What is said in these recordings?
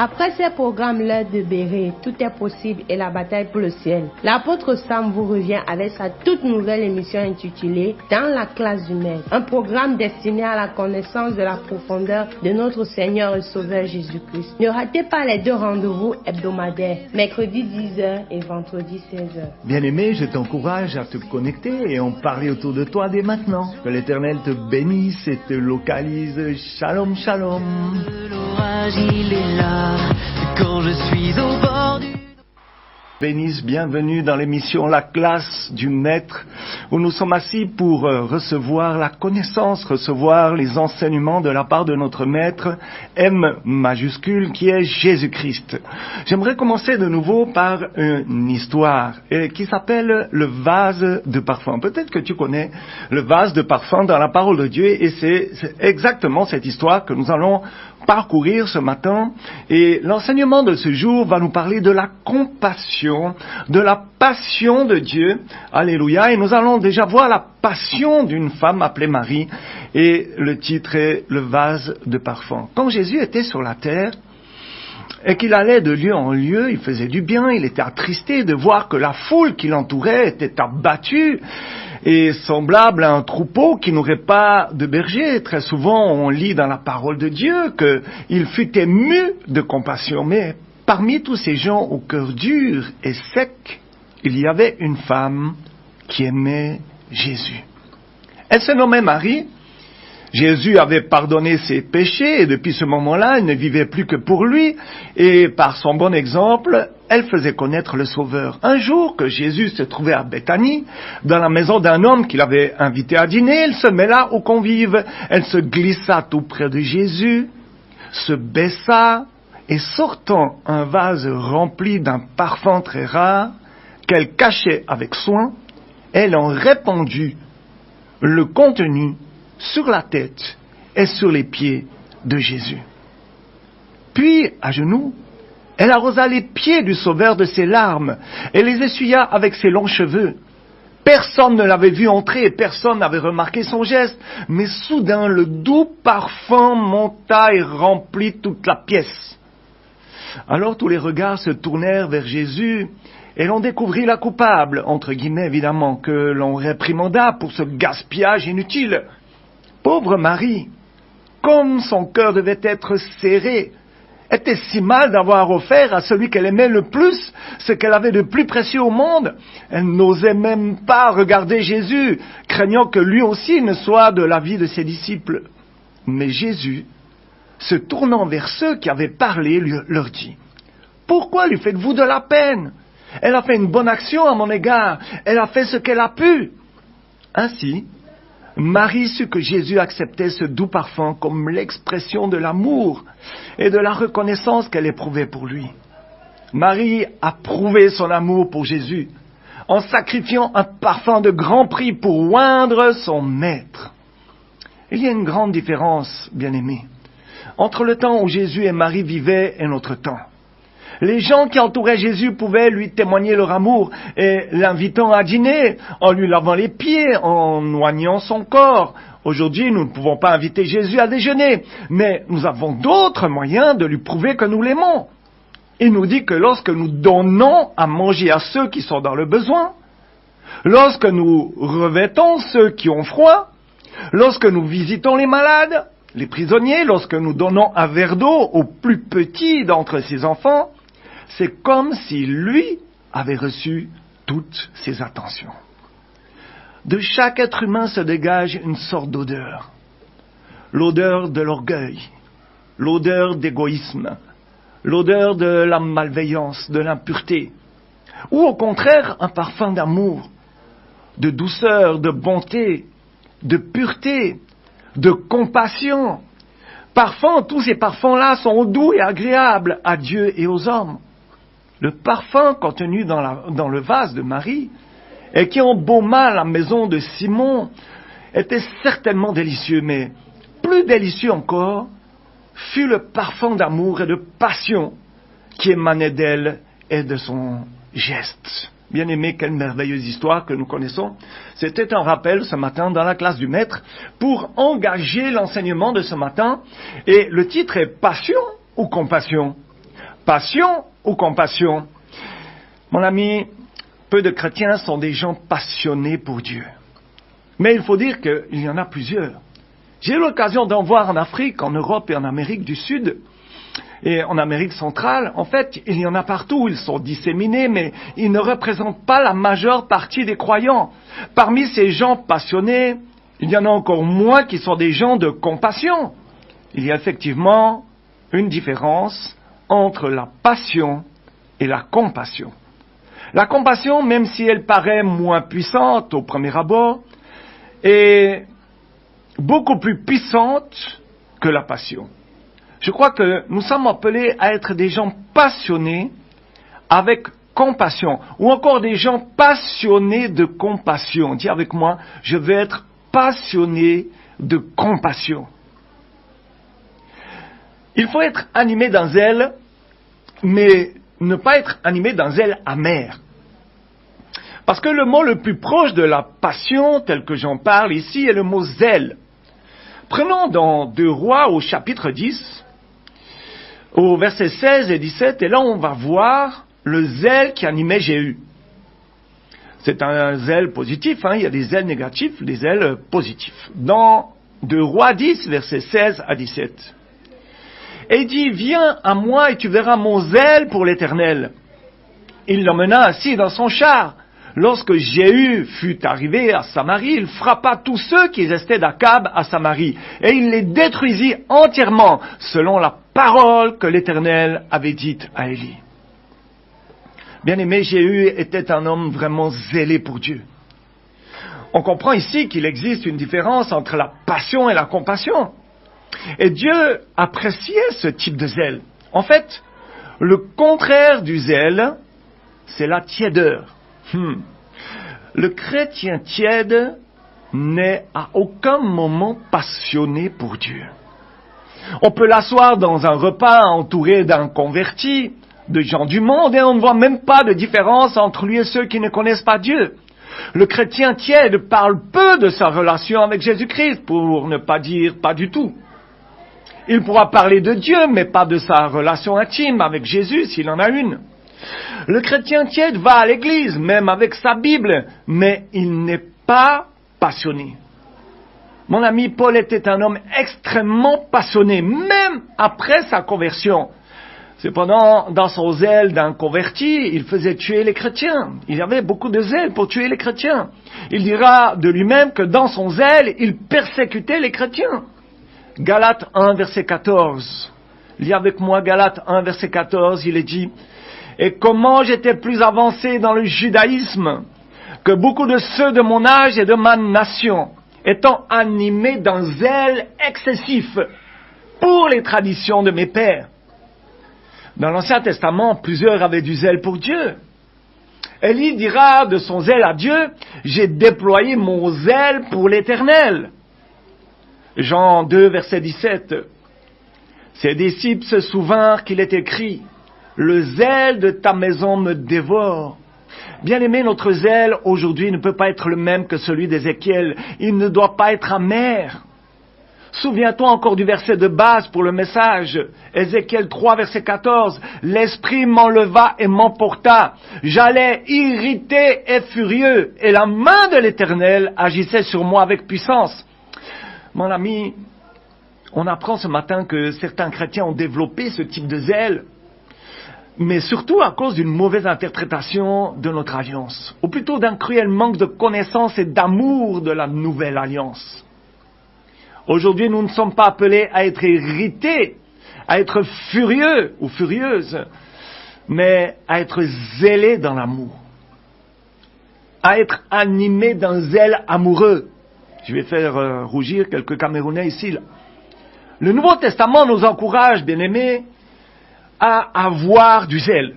Après ces programmes, l'heure de bérer, tout est possible et la bataille pour le ciel. L'apôtre Sam vous revient avec sa toute nouvelle émission intitulée Dans la classe du maître. Un programme destiné à la connaissance de la profondeur de notre Seigneur et Sauveur Jésus-Christ. Ne ratez pas les deux rendez-vous hebdomadaires, mercredi 10h et vendredi 16h. Bien-aimé, je t'encourage à te connecter et en parler autour de toi dès maintenant. Que l'Éternel te bénisse et te localise. Shalom, shalom. L'orage, il est là, quand je suis au bord du... Bénisse, bienvenue dans l'émission La classe du maître, où nous sommes assis pour recevoir la connaissance, recevoir les enseignements de la part de notre maître, M majuscule, qui est Jésus-Christ. J'aimerais commencer de nouveau par une histoire qui s'appelle le vase de parfum. Peut-être que tu connais le vase de parfum dans la parole de Dieu, et c'est exactement cette histoire que nous allons parcourir ce matin. Et l'enseignement de ce jour va nous parler de la compassion, de la passion de Dieu. Alléluia. Et nous allons déjà voir la passion d'une femme appelée Marie. Et le titre est le vase de parfum. Quand Jésus était sur la terre, et qu'il allait de lieu en lieu, il faisait du bien, il était attristé de voir que la foule qui l'entourait était abattue et semblable à un troupeau qui n'aurait pas de berger. Très souvent, on lit dans la parole de Dieu qu'il fut ému de compassion. Mais parmi tous ces gens au cœur dur et sec, il y avait une femme qui aimait Jésus. Elle se nommait Marie. Jésus avait pardonné ses péchés et depuis ce moment-là, elle ne vivait plus que pour lui et par son bon exemple, elle faisait connaître le Sauveur. Un jour que Jésus se trouvait à Béthanie, dans la maison d'un homme qu'il avait invité à dîner, elle se mêla aux convives. Elle se glissa tout près de Jésus, se baissa et sortant un vase rempli d'un parfum très rare qu'elle cachait avec soin, elle en répandit le contenu sur la tête et sur les pieds de Jésus. Puis, à genoux, elle arrosa les pieds du Sauveur de ses larmes et les essuya avec ses longs cheveux. Personne ne l'avait vu entrer et personne n'avait remarqué son geste, mais soudain le doux parfum monta et remplit toute la pièce. Alors tous les regards se tournèrent vers Jésus et l'on découvrit la coupable, entre guillemets évidemment, que l'on réprimanda pour ce gaspillage inutile. Pauvre Marie, comme son cœur devait être serré, était si mal d'avoir offert à celui qu'elle aimait le plus ce qu'elle avait de plus précieux au monde. Elle n'osait même pas regarder Jésus, craignant que lui aussi ne soit de l'avis de ses disciples. Mais Jésus, se tournant vers ceux qui avaient parlé, leur dit : « Pourquoi lui faites-vous de la peine ? Elle a fait une bonne action à mon égard, elle a fait ce qu'elle a pu. » Ainsi, Marie sut que Jésus acceptait ce doux parfum comme l'expression de l'amour et de la reconnaissance qu'elle éprouvait pour lui. Marie a prouvé son amour pour Jésus en sacrifiant un parfum de grand prix pour oindre son maître. Il y a une grande différence, bien-aimés, entre le temps où Jésus et Marie vivaient et notre temps. Les gens qui entouraient Jésus pouvaient lui témoigner leur amour et l'invitant à dîner, en lui lavant les pieds, en oignant son corps. Aujourd'hui, nous ne pouvons pas inviter Jésus à déjeuner, mais nous avons d'autres moyens de lui prouver que nous l'aimons. Il nous dit que lorsque nous donnons à manger à ceux qui sont dans le besoin, lorsque nous revêtons ceux qui ont froid, lorsque nous visitons les malades, les prisonniers, lorsque nous donnons un verre d'eau au plus petit d'entre ses enfants, c'est comme si lui avait reçu toutes ses attentions. De chaque être humain se dégage une sorte d'odeur. L'odeur de l'orgueil, l'odeur d'égoïsme, l'odeur de la malveillance, de l'impureté, ou au contraire un parfum d'amour, de douceur, de bonté, de pureté, de compassion. Parfums, tous ces parfums-là sont doux et agréables à Dieu et aux hommes. Le parfum contenu dans le vase de Marie et qui embauma la maison de Simon était certainement délicieux, mais plus délicieux encore fut le parfum d'amour et de passion qui émanait d'elle et de son geste. Bien aimé, quelle merveilleuse histoire que nous connaissons. C'était un rappel ce matin dans la classe du maître pour engager l'enseignement de ce matin. Et le titre est « Passion ou compassion ?» passion ou compassion? Mon ami, peu de chrétiens sont des gens passionnés pour Dieu. Mais il faut dire qu'il y en a plusieurs. J'ai eu l'occasion d'en voir en Afrique, en Europe et en Amérique du Sud et en Amérique centrale. En fait, il y en a partout, ils sont disséminés, mais ils ne représentent pas la majeure partie des croyants. Parmi ces gens passionnés, il y en a encore moins qui sont des gens de compassion. Il y a effectivement une différence entre la passion et la compassion. La compassion, même si elle paraît moins puissante au premier abord, est beaucoup plus puissante que la passion. Je crois que nous sommes appelés à être des gens passionnés avec compassion, ou encore des gens passionnés de compassion. Dis avec moi, je veux être passionné de compassion. Il faut être animé d'un zèle, mais ne pas être animé d'un zèle amer. Parce que le mot le plus proche de la passion, tel que j'en parle ici, est le mot zèle. Prenons dans 2 Rois au chapitre 10, au verset 16 et 17, et là on va voir le zèle qui animait Jéhu. C'est un zèle positif, il y a des zèles négatifs, des zèles positifs. Dans 2 Rois 10, versets 16 à 17. Et il dit, viens à moi et tu verras mon zèle pour l'Éternel. Il l'emmena assis dans son char. Lorsque Jéhu fut arrivé à Samarie, il frappa tous ceux qui restaient d'Akab à Samarie, et il les détruisit entièrement, selon la parole que l'Éternel avait dite à Élie. Bien-aimé, Jéhu était un homme vraiment zélé pour Dieu. On comprend ici qu'il existe une différence entre la passion et la compassion. Et Dieu appréciait ce type de zèle. En fait, le contraire du zèle, c'est la tiédeur. Le chrétien tiède n'est à aucun moment passionné pour Dieu. On peut l'asseoir dans un repas entouré d'un converti, de gens du monde, et on ne voit même pas de différence entre lui et ceux qui ne connaissent pas Dieu. Le chrétien tiède parle peu de sa relation avec Jésus-Christ, pour ne pas dire pas du tout. Il pourra parler de Dieu, mais pas de sa relation intime avec Jésus, s'il en a une. Le chrétien tiède va à l'église, même avec sa Bible, mais il n'est pas passionné. Mon ami Paul était un homme extrêmement passionné, même après sa conversion. Cependant, dans son zèle d'un converti, il faisait tuer les chrétiens. Il avait beaucoup de zèle pour tuer les chrétiens. Il dira de lui-même que dans son zèle, il persécutait les chrétiens. Galates 1, verset 14. Lis avec moi Galates 1, verset 14, il est dit « Et comment j'étais plus avancé dans le judaïsme que beaucoup de ceux de mon âge et de ma nation, étant animés d'un zèle excessif pour les traditions de mes pères. » Dans l'Ancien Testament, plusieurs avaient du zèle pour Dieu. Élie dira de son zèle à Dieu « J'ai déployé mon zèle pour l'Éternel. » Jean 2, verset 17. Ses disciples se souvinrent qu'il est écrit « Le zèle de ta maison me dévore. » Bien-aimé, notre zèle aujourd'hui ne peut pas être le même que celui d'Ézéchiel. Il ne doit pas être amer. Souviens-toi encore du verset de base pour le message. Ézéchiel 3, verset 14. « L'Esprit m'enleva et m'emporta. J'allais irrité et furieux, et la main de l'Éternel agissait sur moi avec puissance. » Mon ami, on apprend ce matin que certains chrétiens ont développé ce type de zèle, mais surtout à cause d'une mauvaise interprétation de notre alliance, ou plutôt d'un cruel manque de connaissance et d'amour de la nouvelle alliance. Aujourd'hui, nous ne sommes pas appelés à être irrités, à être furieux ou furieuses, mais à être zélés dans l'amour, à être animés d'un zèle amoureux. Je vais faire rougir quelques Camerounais ici. Là. Le Nouveau Testament nous encourage, bien-aimés, à avoir du zèle.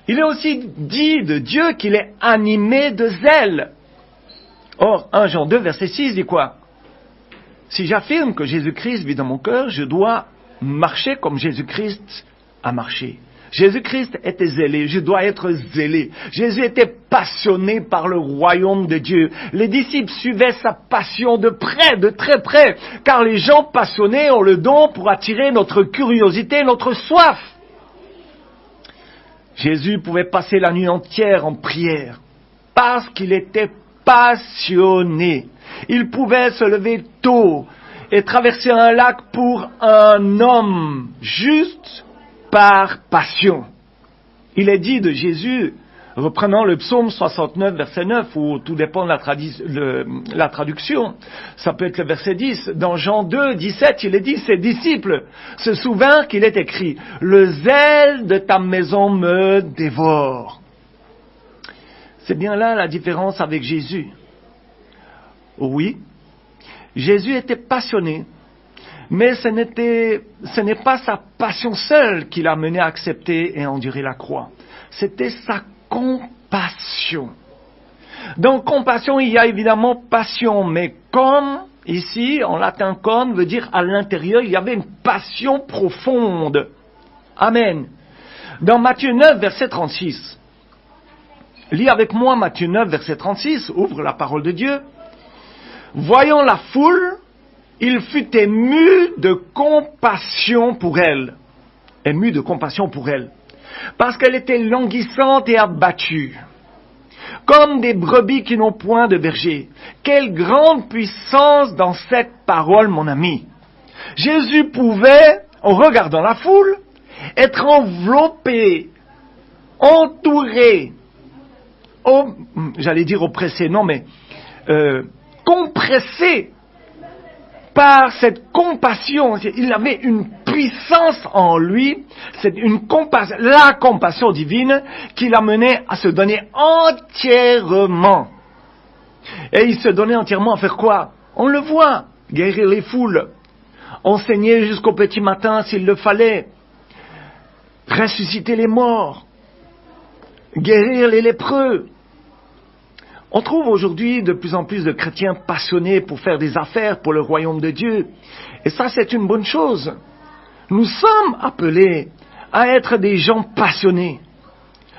Il est aussi dit de Dieu qu'il est animé de zèle. Or, 1 Jean 2, verset 6 dit quoi? Si j'affirme que Jésus-Christ vit dans mon cœur, je dois marcher comme Jésus-Christ a marché. Jésus-Christ était zélé, je dois être zélé. Jésus était passionné par le royaume de Dieu. Les disciples suivaient sa passion de près, de très près, car les gens passionnés ont le don pour attirer notre curiosité, notre soif. Jésus pouvait passer la nuit entière en prière parce qu'il était passionné. Il pouvait se lever tôt et traverser un lac pour un homme juste par passion. Il est dit de Jésus, reprenant le psaume 69, verset 9, ou tout dépend de la traduction, ça peut être le verset 10, dans Jean 2, 17, il est dit, ses disciples se souvinrent qu'il est écrit, « Le zèle de ta maison me dévore ». C'est bien là la différence avec Jésus. Oui, Jésus était passionné, mais ce n'est pas sa passion seule qui l'a mené à accepter et à endurer la croix. C'était sa compassion. Dans compassion, il y a évidemment passion, mais comme, ici, en latin con, veut dire à l'intérieur, il y avait une passion profonde. Amen. Dans Matthieu 9, verset 36, lis avec moi Matthieu 9, verset 36, ouvre la parole de Dieu. Voyant la foule, il fut ému de compassion pour elle. Ému de compassion pour elle. Parce qu'elle était languissante et abattue. Comme des brebis qui n'ont point de berger. Quelle grande puissance dans cette parole, mon ami. Jésus pouvait, en regardant la foule, être enveloppé, entouré, j'allais dire oppressé, non mais compressé par cette compassion. Il avait une puissance en lui, c'est la compassion divine qui l'a mené à se donner entièrement. Et il se donnait entièrement à faire quoi? On le voit, guérir les foules, enseigner jusqu'au petit matin s'il le fallait, ressusciter les morts, guérir les lépreux. On trouve aujourd'hui de plus en plus de chrétiens passionnés pour faire des affaires pour le royaume de Dieu. Et ça, c'est une bonne chose. Nous sommes appelés à être des gens passionnés.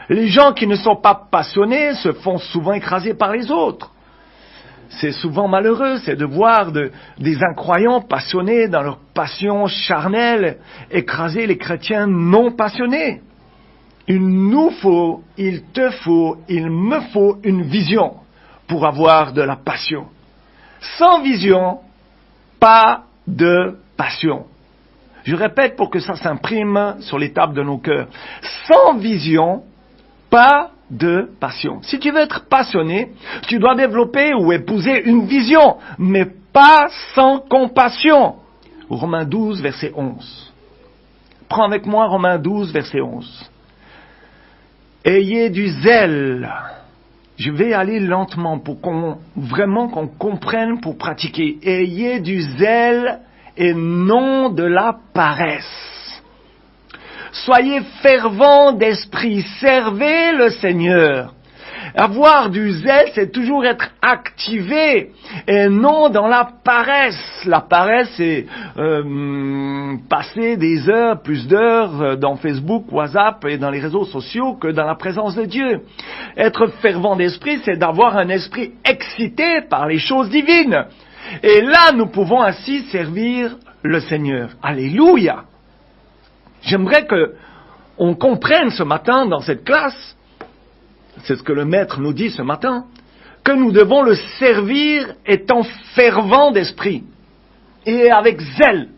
Les gens qui ne sont pas passionnés se font souvent écraser par les autres. C'est souvent malheureux, c'est de voir des incroyants passionnés dans leur passion charnelle écraser les chrétiens non passionnés. Il nous faut, il te faut, il me faut une vision pour avoir de la passion. Sans vision, pas de passion. Je répète pour que ça s'imprime sur les tables de nos cœurs. Sans vision, pas de passion. Si tu veux être passionné, tu dois développer ou épouser une vision, mais pas sans compassion. Romains 12, verset 11. Prends avec moi Romains 12, verset 11. Ayez du zèle. Je vais aller lentement pour qu'on comprenne pour pratiquer. Ayez du zèle et non de la paresse. Soyez fervents d'esprit, servez le Seigneur. Avoir du zèle, c'est toujours être activé et non dans la paresse. La paresse, c'est passer des heures, plus d'heures dans Facebook, WhatsApp et dans les réseaux sociaux que dans la présence de Dieu. Être fervent d'esprit, c'est d'avoir un esprit excité par les choses divines. Et là, nous pouvons ainsi servir le Seigneur. Alléluia! J'aimerais qu'on comprenne ce matin dans cette classe, c'est ce que le maître nous dit ce matin, que nous devons le servir étant fervent d'esprit et avec zèle.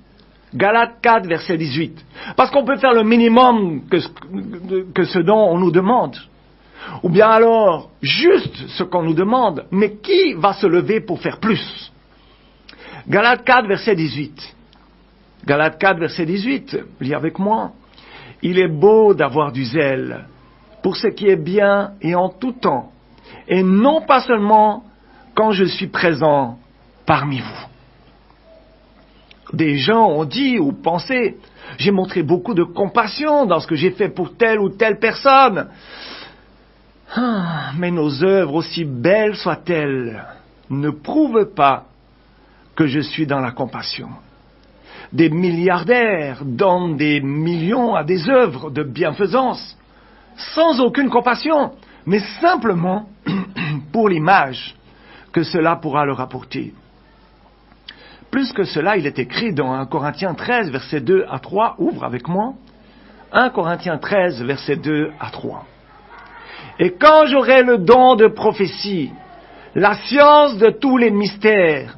Galates 4, verset 18. Parce qu'on peut faire le minimum que ce dont on nous demande. Ou bien alors, juste ce qu'on nous demande. Mais qui va se lever pour faire plus? Galates 4, verset 18. Galates 4, verset 18. Lis avec moi. Il est beau d'avoir du zèle pour ce qui est bien et en tout temps, et non pas seulement quand je suis présent parmi vous. Des gens ont dit ou pensé, j'ai montré beaucoup de compassion dans ce que j'ai fait pour telle ou telle personne. Mais nos œuvres, aussi belles soient-elles, ne prouvent pas que je suis dans la compassion. Des milliardaires donnent des millions à des œuvres de bienfaisance, sans aucune compassion, mais simplement pour l'image que cela pourra leur apporter. Plus que cela, il est écrit dans 1 Corinthiens 13, versets 2 à 3, ouvre avec moi. 1 Corinthiens 13, versets 2 à 3. Et quand j'aurai le don de prophétie, la science de tous les mystères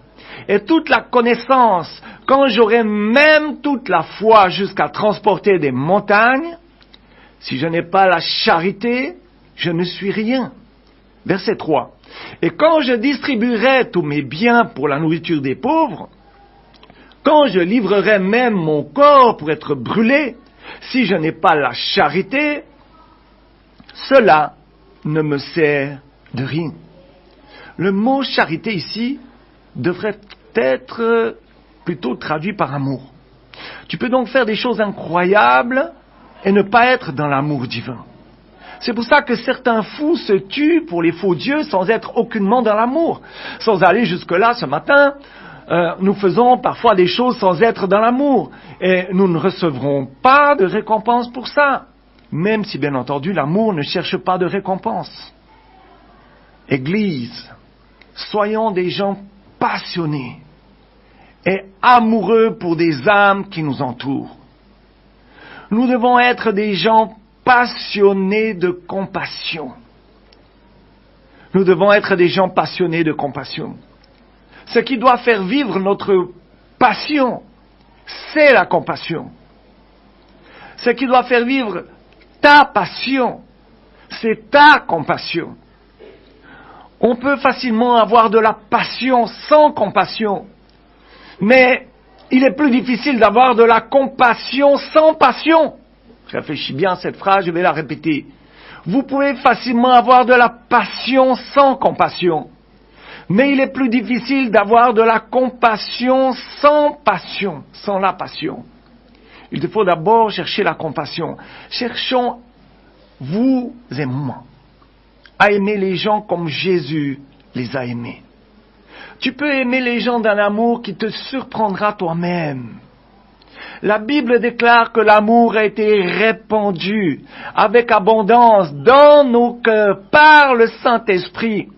et toute la connaissance, quand j'aurai même toute la foi jusqu'à transporter des montagnes, si je n'ai pas la charité, je ne suis rien. Verset 3. Et quand je distribuerai tous mes biens pour la nourriture des pauvres, quand je livrerai même mon corps pour être brûlé, si je n'ai pas la charité, cela ne me sert de rien. Le mot charité ici devrait être plutôt traduit par amour. Tu peux donc faire des choses incroyables et ne pas être dans l'amour divin. C'est pour ça que certains fous se tuent pour les faux dieux sans être aucunement dans l'amour. Sans aller jusque-là ce matin, nous faisons parfois des choses sans être dans l'amour. Et nous ne recevrons pas de récompense pour ça. Même si, bien entendu, l'amour ne cherche pas de récompense. Église, soyons des gens passionnés et amoureux pour des âmes qui nous entourent. Nous devons être des gens passionnés de compassion. Nous devons être des gens passionnés de compassion. Ce qui doit faire vivre notre passion, c'est la compassion. Ce qui doit faire vivre ta passion, c'est ta compassion. On peut facilement avoir de la passion sans compassion, mais il est plus difficile d'avoir de la compassion sans passion. Réfléchis bien à cette phrase, je vais la répéter. Vous pouvez facilement avoir de la passion sans compassion, mais il est plus difficile d'avoir de la compassion sans passion, sans la passion. Il te faut d'abord chercher la compassion. Cherchons, vous et moi, à aimer les gens comme Jésus les a aimés. Tu peux aimer les gens d'un amour qui te surprendra toi-même. La Bible déclare que l'amour a été répandu avec abondance dans nos cœurs par le Saint-Esprit.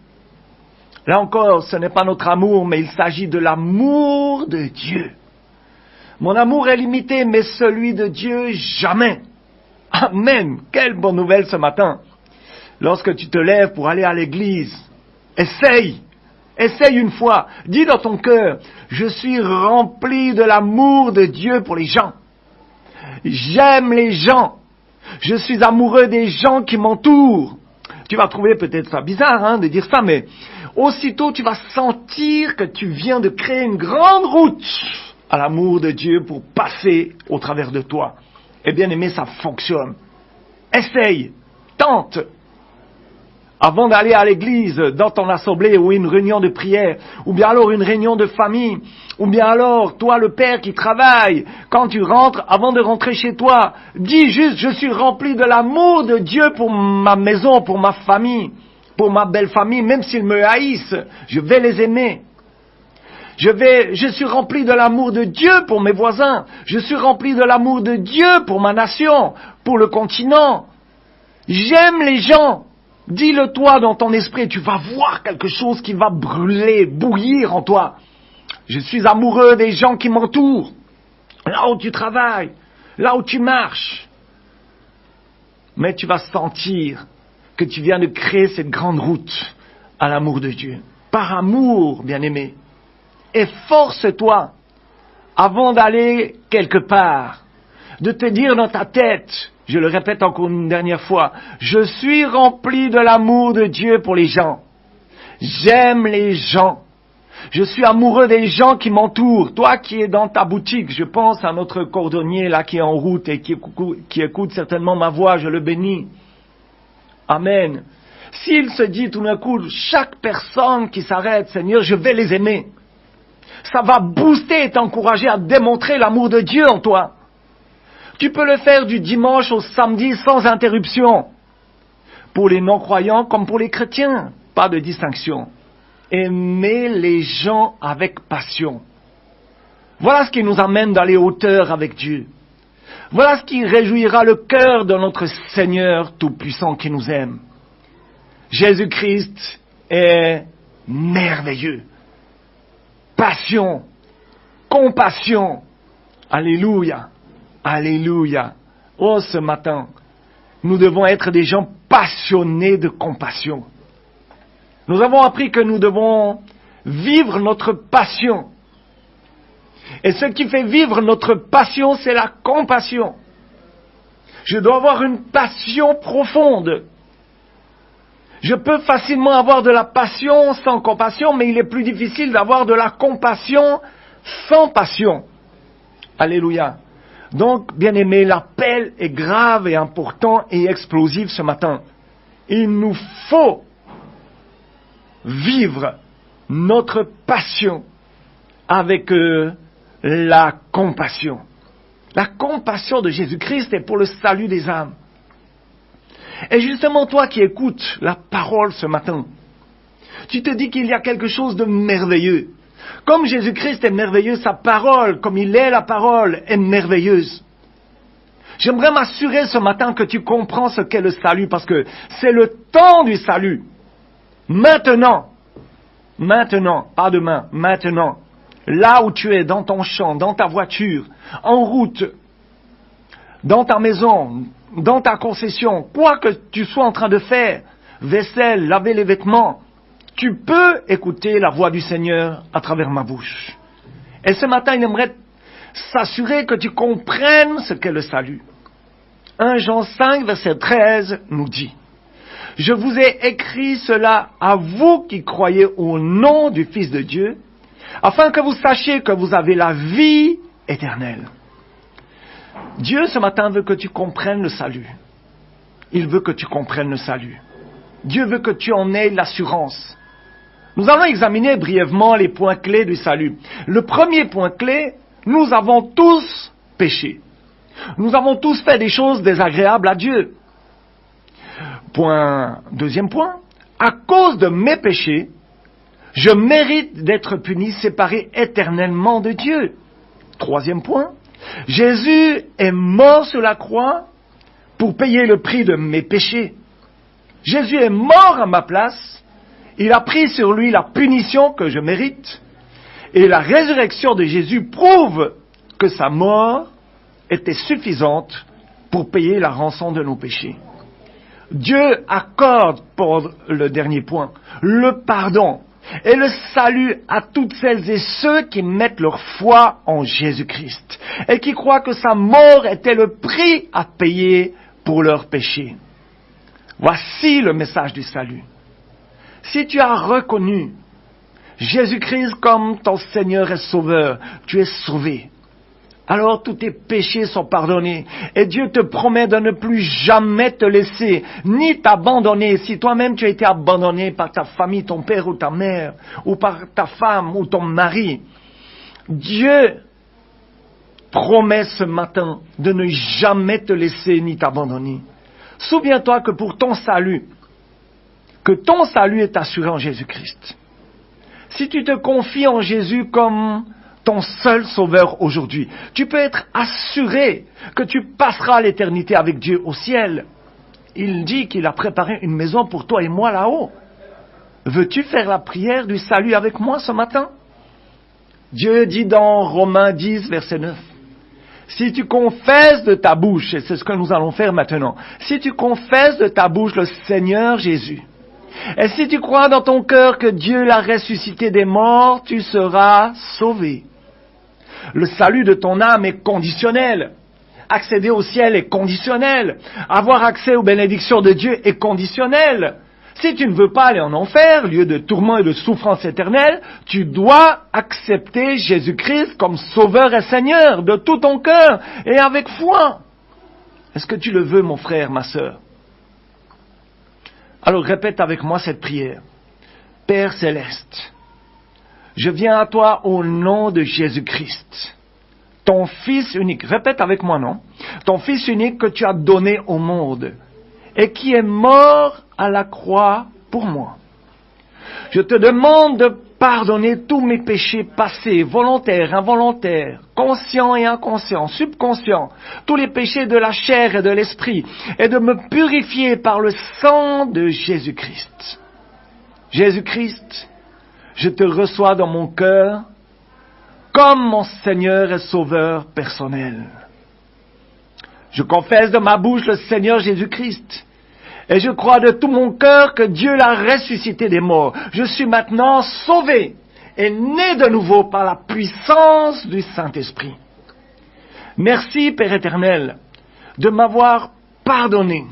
Là encore, ce n'est pas notre amour, mais il s'agit de l'amour de Dieu. Mon amour est limité, mais celui de Dieu, jamais. Amen. Quelle bonne nouvelle ce matin. Lorsque tu te lèves pour aller à l'église, essaye une fois. Dis dans ton cœur, je suis rempli de l'amour de Dieu pour les gens. J'aime les gens. Je suis amoureux des gens qui m'entourent. Tu vas trouver peut-être ça bizarre de dire ça, mais aussitôt tu vas sentir que tu viens de créer une grande route à l'amour de Dieu pour passer au travers de toi. Et bien aimé, ça fonctionne. Essaye, tente. Avant d'aller à l'église, dans ton assemblée ou une réunion de prière, ou bien alors une réunion de famille, ou bien alors toi le père qui travaille, quand tu rentres, avant de rentrer chez toi, dis juste, je suis rempli de l'amour de Dieu pour ma maison, pour ma famille, pour ma belle famille, même s'ils me haïssent, je vais les aimer. Je suis rempli de l'amour de Dieu pour mes voisins. Je suis rempli de l'amour de Dieu pour ma nation, pour le continent. J'aime les gens. Dis-le toi dans ton esprit, tu vas voir quelque chose qui va brûler, bouillir en toi. Je suis amoureux des gens qui m'entourent. Là où tu travailles, là où tu marches. Mais tu vas sentir que tu viens de créer cette grande route à l'amour de Dieu. Par amour, bien-aimé. Et force-toi, avant d'aller quelque part, de te dire dans ta tête, je le répète encore une dernière fois, je suis rempli de l'amour de Dieu pour les gens. J'aime les gens. Je suis amoureux des gens qui m'entourent. Toi qui es dans ta boutique, je pense à notre cordonnier là qui est en route et qui écoute certainement ma voix, je le bénis. Amen. S'il se dit tout d'un coup, chaque personne qui s'arrête, Seigneur, je vais les aimer. Ça va booster et t'encourager à démontrer l'amour de Dieu en toi. Tu peux le faire du dimanche au samedi sans interruption. Pour les non-croyants comme pour les chrétiens, pas de distinction. Aimer les gens avec passion. Voilà ce qui nous amène dans les hauteurs avec Dieu. Voilà ce qui réjouira le cœur de notre Seigneur Tout-Puissant qui nous aime. Jésus-Christ est merveilleux. Passion, compassion. Alléluia, alléluia. Oh, ce matin, nous devons être des gens passionnés de compassion. Nous avons appris que nous devons vivre notre passion. Et ce qui fait vivre notre passion, c'est la compassion. Je dois avoir une passion profonde. Je peux facilement avoir de la passion sans compassion, mais il est plus difficile d'avoir de la compassion sans passion. Alléluia. Donc, bien-aimés, l'appel est grave et important et explosif ce matin. Il nous faut vivre notre passion avec la compassion. La compassion de Jésus-Christ est pour le salut des âmes. Et justement, toi qui écoutes la parole ce matin, tu te dis qu'il y a quelque chose de merveilleux. Comme Jésus-Christ est merveilleux, sa parole, comme il est la parole, est merveilleuse. J'aimerais m'assurer ce matin que tu comprends ce qu'est le salut, parce que c'est le temps du salut. Maintenant, pas demain, maintenant, là où tu es, dans ton champ, dans ta voiture, en route, dans ta maison, dans ta concession, quoi que tu sois en train de faire, vaisselle, laver les vêtements, tu peux écouter la voix du Seigneur à travers ma bouche. Et ce matin, il aimerait s'assurer que tu comprennes ce qu'est le salut. 1 Jean 5, verset 13 nous dit: « Je vous ai écrit cela à vous qui croyez au nom du Fils de Dieu, afin que vous sachiez que vous avez la vie éternelle. » Dieu, ce matin, veut que tu comprennes le salut. Il veut que tu comprennes le salut. Dieu veut que tu en aies l'assurance. Nous allons examiner brièvement les points clés du salut. Le premier point clé, nous avons tous péché. Nous avons tous fait des choses désagréables à Dieu. Deuxième point, à cause de mes péchés, je mérite d'être puni, séparé éternellement de Dieu. Troisième point, Jésus est mort sur la croix pour payer le prix de mes péchés. Jésus est mort à ma place. Il a pris sur lui la punition que je mérite. Et la résurrection de Jésus prouve que sa mort était suffisante pour payer la rançon de nos péchés. Dieu accorde, pour le dernier point, le pardon et le salut à toutes celles et ceux qui mettent leur foi en Jésus-Christ et qui croient que sa mort était le prix à payer pour leurs péchés. Voici le message du salut. Si tu as reconnu Jésus-Christ comme ton Seigneur et Sauveur, tu es sauvé. Alors tous tes péchés sont pardonnés et Dieu te promet de ne plus jamais te laisser ni t'abandonner. Si toi-même tu as été abandonné par ta famille, ton père ou ta mère, ou par ta femme ou ton mari, Dieu promet ce matin de ne jamais te laisser ni t'abandonner. Souviens-toi que pour ton salut, que ton salut est assuré en Jésus-Christ. Si tu te confies en Jésus comme ton seul sauveur aujourd'hui, tu peux être assuré que tu passeras l'éternité avec Dieu au ciel. Il dit qu'il a préparé une maison pour toi et moi là-haut. Veux-tu faire la prière du salut avec moi ce matin? Dieu dit dans Romains 10, verset 9, « Si tu confesses de ta bouche, et c'est ce que nous allons faire maintenant, si tu confesses de ta bouche le Seigneur Jésus, et si tu crois dans ton cœur que Dieu l'a ressuscité des morts, tu seras sauvé. » Le salut de ton âme est conditionnel. Accéder au ciel est conditionnel. Avoir accès aux bénédictions de Dieu est conditionnel. Si tu ne veux pas aller en enfer, lieu de tourment et de souffrance éternelle, tu dois accepter Jésus-Christ comme Sauveur et Seigneur de tout ton cœur et avec foi. Est-ce que tu le veux, mon frère, ma sœur? Alors répète avec moi cette prière. Père céleste, je viens à toi au nom de Jésus-Christ, ton Fils unique. Répète avec moi, non? Ton Fils unique que tu as donné au monde et qui est mort à la croix pour moi. Je te demande de pardonner tous mes péchés passés, volontaires, involontaires, conscients et inconscients, subconscients, tous les péchés de la chair et de l'esprit, et de me purifier par le sang de Jésus-Christ. Jésus-Christ, je te reçois dans mon cœur comme mon Seigneur et Sauveur personnel. Je confesse de ma bouche le Seigneur Jésus-Christ. Et je crois de tout mon cœur que Dieu l'a ressuscité des morts. Je suis maintenant sauvé et né de nouveau par la puissance du Saint-Esprit. Merci, Père éternel, de m'avoir pardonné,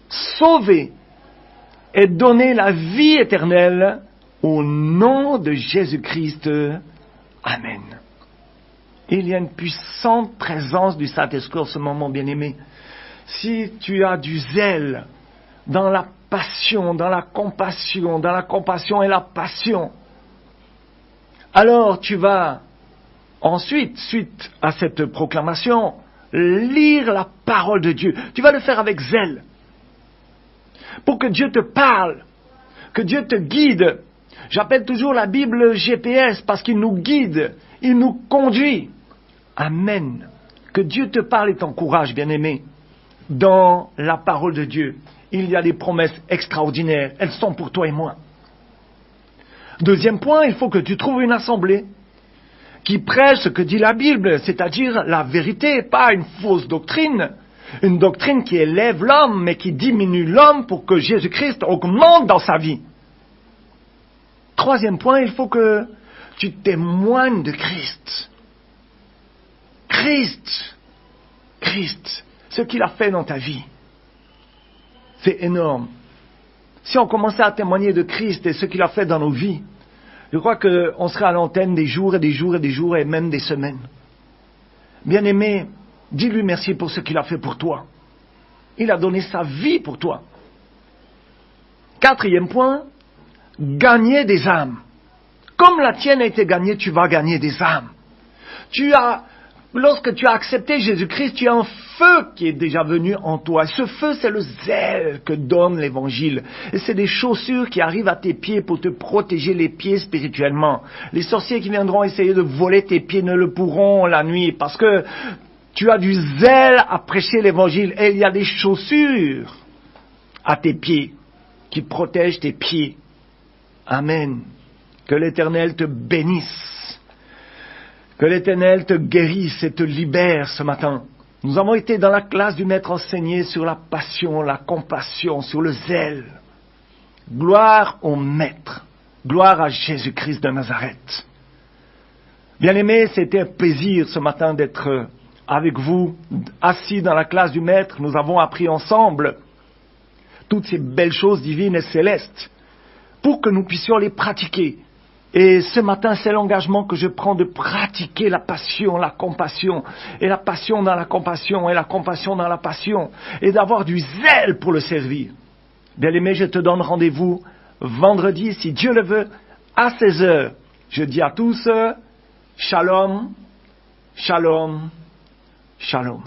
sauvé et donné la vie éternelle au nom de Jésus-Christ. Amen. Il y a une puissante présence du Saint-Esprit en ce moment, bien-aimé. Si tu as du zèle dans la passion, dans la compassion et la passion, alors tu vas ensuite, suite à cette proclamation, lire la parole de Dieu. Tu vas le faire avec zèle, pour que Dieu te parle, que Dieu te guide. J'appelle toujours la Bible GPS parce qu'il nous guide, il nous conduit. Amen. Que Dieu te parle et t'encourage, bien-aimé. Dans la parole de Dieu, il y a des promesses extraordinaires. Elles sont pour toi et moi. Deuxième point, il faut que tu trouves une assemblée qui prêche ce que dit la Bible, c'est-à-dire la vérité, pas une fausse doctrine. Une doctrine qui élève l'homme, mais qui diminue l'homme pour que Jésus-Christ augmente dans sa vie. Troisième point, il faut que tu témoignes de Christ. Christ, ce qu'il a fait dans ta vie. C'est énorme. Si on commençait à témoigner de Christ et ce qu'il a fait dans nos vies, je crois qu'on serait à l'antenne des jours et des jours et des jours et même des semaines. Bien-aimé, dis-lui merci pour ce qu'il a fait pour toi. Il a donné sa vie pour toi. Quatrième point, gagner des âmes. Comme la tienne a été gagnée, tu vas gagner des âmes. Lorsque tu as accepté Jésus-Christ, tu as un feu qui est déjà venu en toi. Ce feu, c'est le zèle que donne l'Évangile. Et c'est des chaussures qui arrivent à tes pieds pour te protéger les pieds spirituellement. Les sorciers qui viendront essayer de voler tes pieds ne le pourront la nuit parce que tu as du zèle à prêcher l'Évangile. Et il y a des chaussures à tes pieds qui protègent tes pieds. Amen. Que l'Éternel te bénisse. Que l'Éternel te guérisse et te libère ce matin. Nous avons été dans la classe du Maître enseigné sur la passion, la compassion, sur le zèle. Gloire au Maître. Gloire à Jésus-Christ de Nazareth. Bien-aimés, c'était un plaisir ce matin d'être avec vous, assis dans la classe du Maître. Nous avons appris ensemble toutes ces belles choses divines et célestes pour que nous puissions les pratiquer. Et ce matin, c'est l'engagement que je prends de pratiquer la passion, la compassion, et la passion dans la compassion, et la compassion dans la passion, et d'avoir du zèle pour le servir. Bien-aimé, je te donne rendez-vous vendredi, si Dieu le veut, à 16h. Je dis à tous, shalom, shalom, shalom.